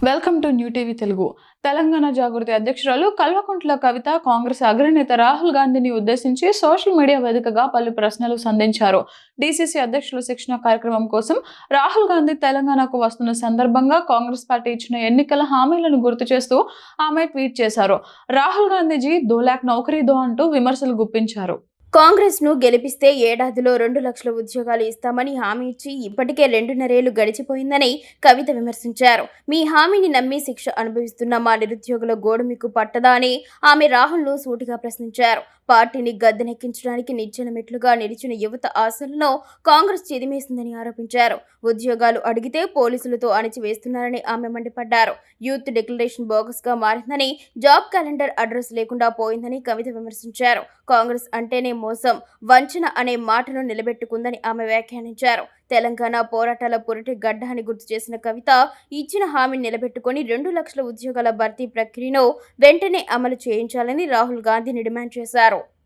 Welcome to New TV Telugu. Telangana Jagruthi అధ్యక్షురాలు కల్వకుంట్ల కవిత కాంగ్రెస్ అగ్రనేత రాహుల్ గాంధీని ఉద్దేశించి సోషల్ మీడియా వేదికగా పలు ప్రశ్నలు సంధించారు. డీసీసీ అధ్యక్షుల శిక్షణ కార్యక్రమం కోసం రాహుల్ గాంధీ తెలంగాణకు వస్తున్న సందర్భంగా కాంగ్రెస్ పార్టీ ఇచ్చిన ఎన్నికల హామీలను గుర్తు చేస్తూ ఆమె ట్వీట్ చేశారు. రాహుల్ గాంధీజీ 2 लाख నౌకరీ దో అంటూ విమర్శలు గుప్పించారు. కాంగ్రెస్ ను గెలిపిస్తే ఏడాదిలో 2 లక్షల ఉద్యోగాలు ఇస్తామని హామీ ఇచ్చి ఇప్పటికే 2.5 ఏళ్లు గడిచిపోయిందని కవిత విమర్శించారు. మీ హామీని నమ్మి శిక్ష అనుభవిస్తున్న మా నిరుద్యోగుల గోడు మీకు పట్టదా అని ఆమె రాహుల్ ను సూటిగా ప్రశ్నించారు. పార్టీని గద్దెనెక్కించడానికి నిచ్చెన మెట్లుగా నిలిచిన యువత ఆశలను కాంగ్రెస్ చిదిమేసిందని ఆరోపించారు. ఉద్యోగాలు అడిగితే పోలీసులతో అణిచివేస్తున్నారని ఆమె మండిపడ్డారు. యూత్ డిక్లరేషన్ బోగస్ గా మారిందని, జాబ్ క్యాలెండర్ అడ్రస్ లేకుండా పోయిందని కవిత విమర్శించారు. కాంగ్రెస్ అంటేనే మోసం, వంచన అనే మాటను నిలబెట్టుకుందని ఆమె వ్యాఖ్యానించారు. తెలంగాణ పోరాటాల పురిటి గడ్డ అని గుర్తు చేసిన కవిత ఇచ్చిన హామీని నిలబెట్టుకుని 2 లక్షల ఉద్యోగాల భర్తీ ప్రక్రియను వెంటనే అమలు చేయించాలని రాహుల్ గాంధీని డిమాండ్ చేశారు.